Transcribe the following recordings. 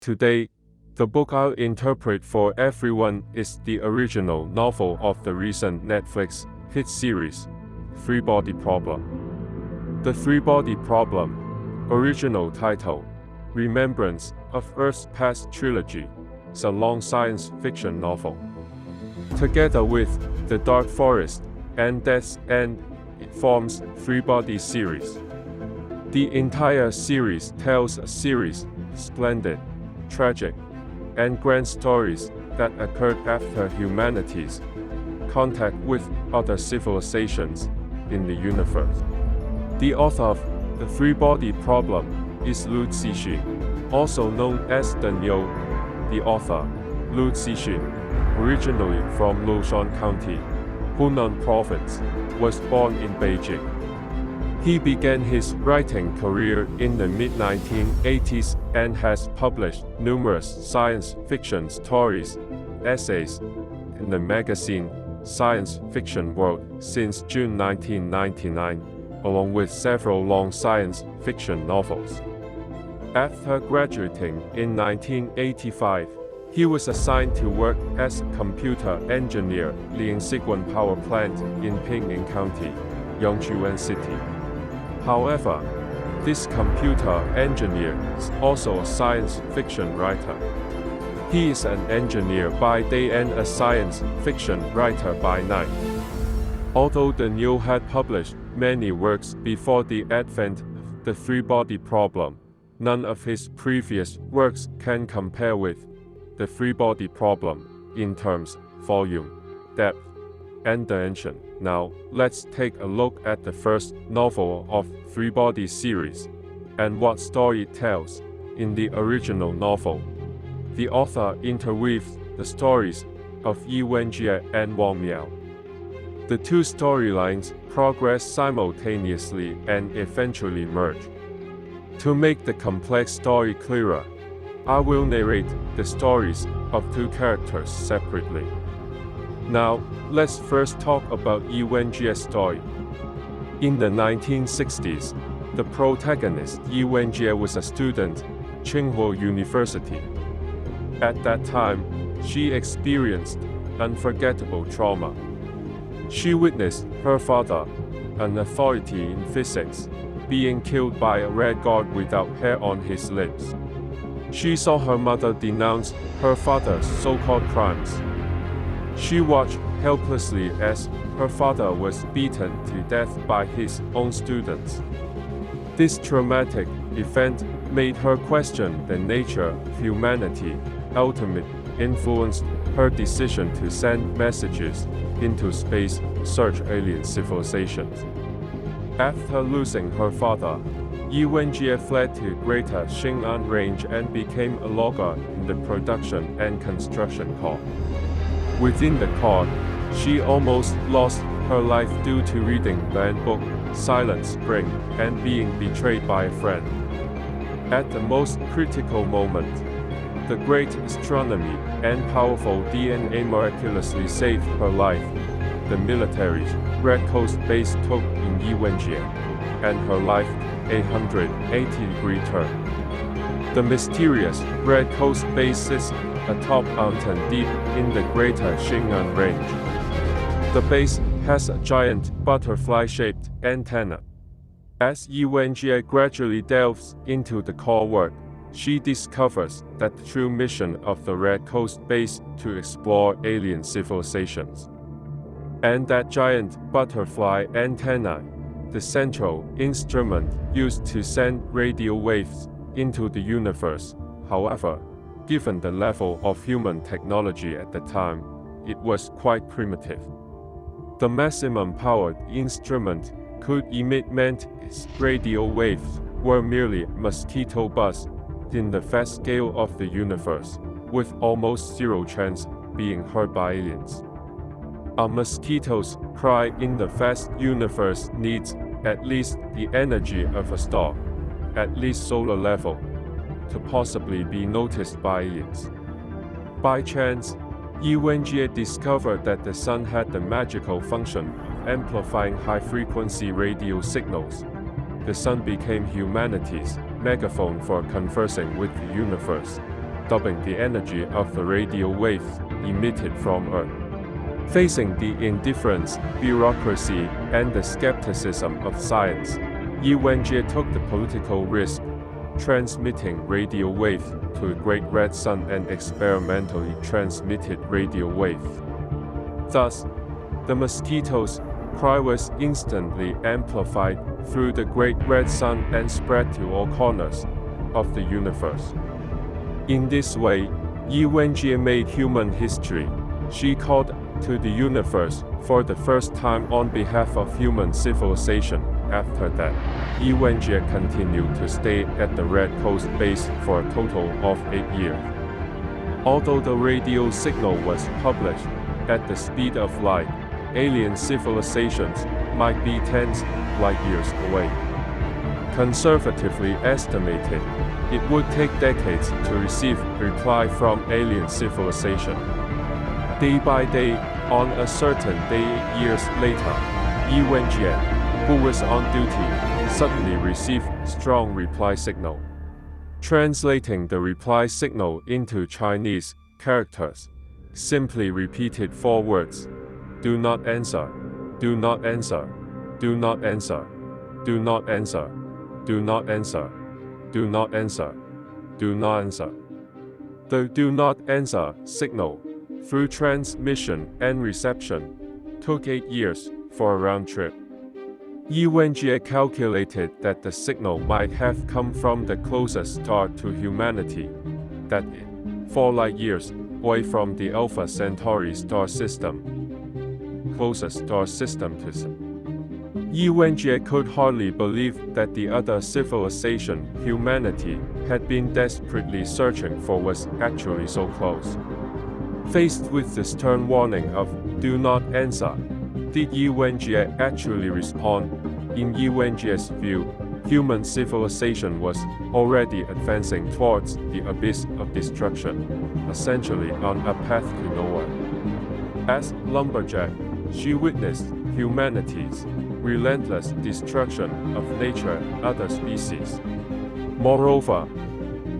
Today, the book I'll interpret for everyone is the original novel of the recent Netflix hit series, Three-Body Problem. The Three-Body Problem, original title, Remembrance of Earth's Past Trilogy, is a long science fiction novel. Together with The Dark Forest and Death's End, it forms Three-Body series. The entire series tells a series of splendid, tragic, and grand stories that occurred after humanity's contact with other civilizations in the universe. The author of The Three-Body Problem is Liu Cixin, also known as the Niu. The author, Liu Cixin, originally from Lushan County, Hunan Province, was born in Beijing. He began his writing career in the mid-1980s and has published numerous science fiction stories, essays, in the magazine Science Fiction World since June 1999, along with several long science fiction novels. After graduating in 1985, he was assigned to work as a computer engineer at Liu Cixin Power Plant in Pingying County, Yangchuan City. However, this computer engineer is also a science fiction writer. He is an engineer by day and a science fiction writer by night. Although the Niu had published many works before the advent of the Three-Body Problem, none of his previous works can compare with the Three-Body Problem in terms of volume, depth, and dimension. Now, let's take a look at the first novel of Three-Body series, and what story it tells. In the original novel, the author interweaves the stories of Yi Wenjie and Wang Miao. The two storylines progress simultaneously and eventually merge. To make the complex story clearer, I will narrate the stories of two characters separately. Now, let's first talk about Yi Wenjie's story. In the 1960s, the protagonist Yi Wenjie was a student at Tsinghua University. At that time, she experienced unforgettable trauma. She witnessed her father, an authority in physics, being killed by a red guard without hair on his lips. She saw her mother denounce her father's so-called crimes. She watched helplessly as her father was beaten to death by his own students. This traumatic event made her question the nature of humanity. Ultimately influenced her decision to send messages into space to search alien civilizations. After losing her father, Yi Wenjie fled to Greater Xing'an Range and became a logger in the production and construction corps. Within the corps, she almost lost her life due to reading the book Silent Spring and being betrayed by a friend. At the most critical moment, the great astronomy and powerful DNA miraculously saved her life. The military's Red Coast base took in Yi Wenjie, and her life a 180-degree turn. The mysterious Red Coast base sits atop mountain deep in the Greater Xing'an Range. The base has a giant butterfly-shaped antenna. As Yi Wenjie gradually delves into the core work, she discovers that the true mission of the Red Coast base to explore alien civilizations. And that giant butterfly antenna, the central instrument used to send radio waves into the universe. However, given the level of human technology at the time, it was quite primitive. The maximum powered instrument could emit meant its radio waves were merely mosquito buzz in the vast scale of the universe, with almost zero chance being heard by aliens. A mosquito's cry in the vast universe needs at least the energy of a star, at least solar level, to possibly be noticed by aliens. By chance, Yi Wenjie discovered that the sun had the magical function of amplifying high-frequency radio signals. The sun became humanity's megaphone for conversing with the universe. stopping the energy of the radio waves emitted from Earth. Facing the indifference, bureaucracy, and the skepticism of science, Yi Wenjie took the political risk, transmitting radio waves to the Great Red Sun and experimentally transmitted radio waves. Thus, the mosquito's cry was instantly amplified through the Great Red Sun and spread to all corners of the universe. In this way, Yi Wenjie made human history. She called to the universe for the first time on behalf of human civilization. After that, Yi Wenjie continued to stay at the Red Coast base for a total of 8 years. Although the radio signal was published at the speed of light, alien civilizations might be tens light years away. Conservatively estimated, it would take decades to receive reply from alien civilization. Day by day, on a certain day 8 years later, Yi Wenjie, who was on duty, suddenly received strong reply signal. Translating the reply signal into Chinese characters, simply repeated 4 words: "Do not answer, do not answer, do not answer, do not answer, do not answer, do not answer, do not answer." The "do not answer" signal, through transmission and reception, took 8 years for a round trip. Yi Wenjie calculated that the signal might have come from the closest star to humanity, that is, 4 light years away from the Alpha Centauri star system, closest star system to Sun. Yi Wenjie could hardly believe that the other civilization humanity had been desperately searching for was actually so close. Faced with the stern warning of "do not answer," did Yi Wenjie actually respond? In Yi Wenjie's view, human civilization was already advancing towards the abyss of destruction, essentially on a path to nowhere. As lumberjack, she witnessed humanity's relentless destruction of nature and other species. Moreover,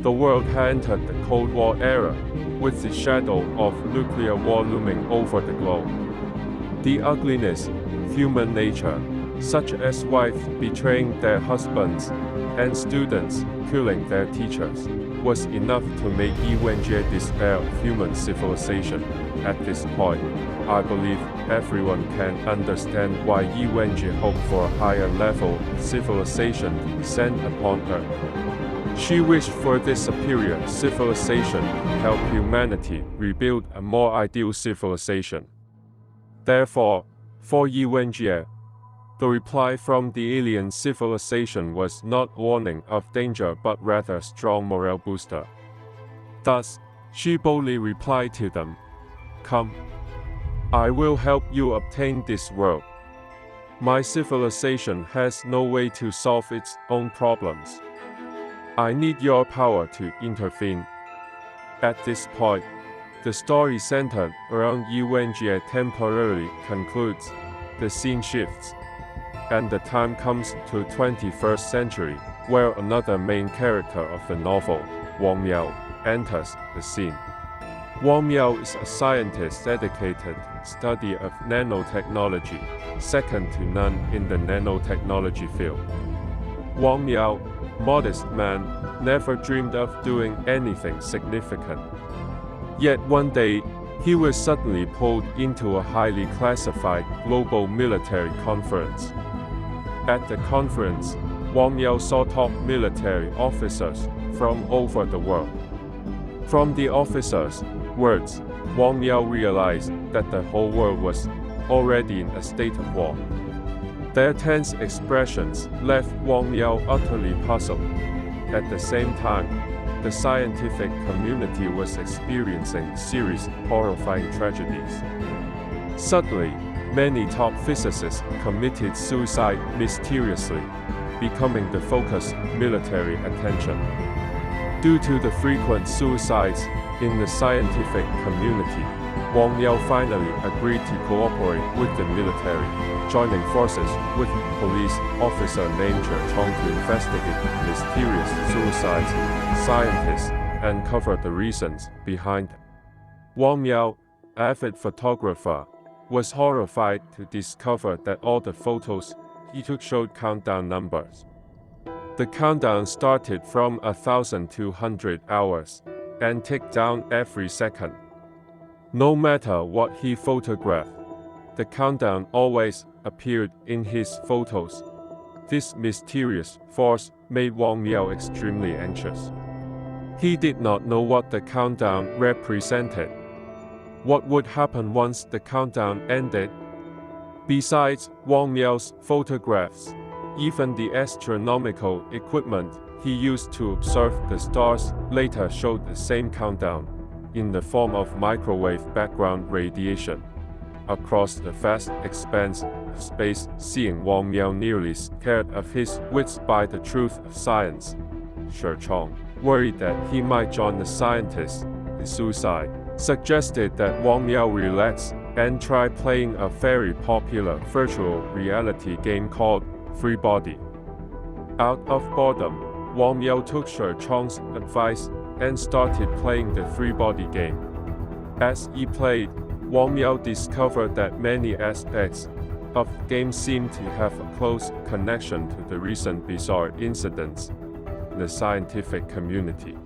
the world had entered the Cold War era, with the shadow of nuclear war looming over the globe. The ugliness of human nature, such as wives betraying their husbands and students killing their teachers, was enough to make Yi Wenjie despair of human civilization. At this point, I believe everyone can understand why Yi Wenjie hoped for a higher level of civilization to descend upon Earth. She wished for this superior civilization to help humanity rebuild a more ideal civilization. Therefore, for Yi Wenjie, the reply from the alien civilization was not a warning of danger but rather a strong morale booster. Thus, she boldly replied to them, "Come, I will help you obtain this world. My civilization has no way to solve its own problems. I need your power to intervene." At this point, the story centered around Yi Wenjie temporarily concludes, the scene shifts, and the time comes to 21st century, where another main character of the novel, Wang Miao, enters the scene. Wang Miao is a scientist dedicated to study of nanotechnology, second to none in the nanotechnology field. Wang Miao, modest man, never dreamed of doing anything significant. Yet one day, he was suddenly pulled into a highly classified global military conference. At the conference, Wang Miao saw top military officers from over the world. From the officers' words, Wang Miao realized that the whole world was already in a state of war. Their tense expressions left Wang Miao utterly puzzled. At the same time, the scientific community was experiencing a series of horrifying tragedies. Suddenly, many top physicists committed suicide mysteriously, becoming the focus of military attention. Due to the frequent suicides in the scientific community, Wang Miao finally agreed to cooperate with the military, joining forces with a police officer named Chong to investigate mysterious suicides. Scientists uncover the reasons behind it. Wang Miao, avid photographer, was horrified to discover that all the photos he took showed countdown numbers. The countdown started from 1,200 hours and ticked down every second. No matter what he photographed, the countdown always appeared in his photos. This mysterious force made Wang Miao extremely anxious. He did not know what the countdown represented. What would happen once the countdown ended? Besides Wang Miao's photographs, even the astronomical equipment he used to observe the stars later showed the same countdown, in the form of microwave background radiation. Across the vast expanse of space, seeing Wang Miao nearly scared of his wits by the truth of science. Shi Chong, worried that he might join the scientists in suicide, suggested that Wang Miao relax and try playing a very popular virtual reality game called Threebody. Out of boredom, Wang Miao took Shi Chong's advice and started playing the Threebody game. As he played, Wang Miao discovered that many aspects of the game seemed to have a close connection to the recent bizarre incidents in the scientific community.